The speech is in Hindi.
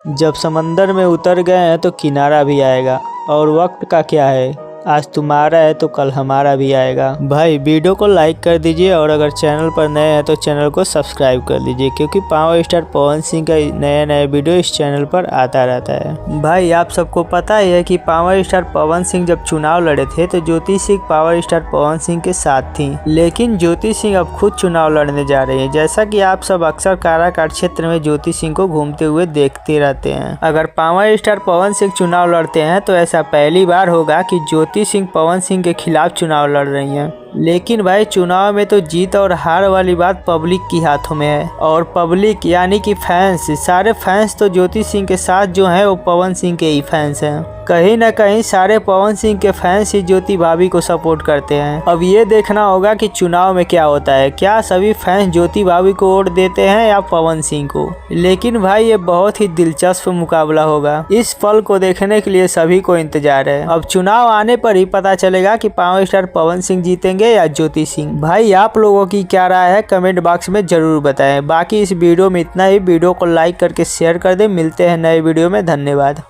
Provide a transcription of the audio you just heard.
जब समंदर में उतर गए हैं तो किनारा भी आएगा। और वक्त का क्या है, आज तुम्हारा है तो कल हमारा भी आएगा। भाई वीडियो को लाइक कर दीजिए और अगर चैनल पर नए हैं तो चैनल को सब्सक्राइब कर लीजिए, क्योंकि पावर स्टार पवन सिंह का नए वीडियो इस चैनल पर आता रहता है। भाई आप सबको पता ही है कि पावर स्टार पवन सिंह जब चुनाव लड़े थे तो ज्योति सिंह पावर स्टार पवन सिंह के साथ थी, लेकिन ज्योति सिंह अब खुद चुनाव लड़ने जा रही है। जैसा कि आप सब अक्सर काराकाट क्षेत्र में ज्योति सिंह को घूमते हुए देखते रहते हैं। अगर पावर स्टार पवन सिंह चुनाव लड़ते हैं तो ऐसा पहली बार होगा कि ज्योति सिंह पवन सिंह के खिलाफ चुनाव लड़ रही हैं। लेकिन भाई चुनाव में तो जीत और हार वाली बात पब्लिक की हाथों में है, और पब्लिक यानी कि फैंस, सारे फैंस तो ज्योति सिंह के साथ जो हैं वो पवन सिंह के ही फैंस हैं। कहीं ना कहीं सारे पवन सिंह के फैंस ही ज्योति भाभी को सपोर्ट करते हैं। अब ये देखना होगा कि चुनाव में क्या होता है, क्या सभी फैंस ज्योति भाभी को वोट देते हैं या पवन सिंह को। लेकिन भाई ये बहुत ही दिलचस्प मुकाबला होगा, इस पल को देखने के लिए सभी को इंतजार है। अब चुनाव आने पर ही पता चलेगा कि पावर स्टार पवन सिंह जीतेंगे या ज्योति सिंह। भाई आप लोगों की क्या राय है कमेंट बॉक्स में जरूर बताएं। बाकी इस वीडियो में इतना ही। वीडियो को लाइक करके शेयर कर दें। मिलते हैं नए वीडियो में। धन्यवाद।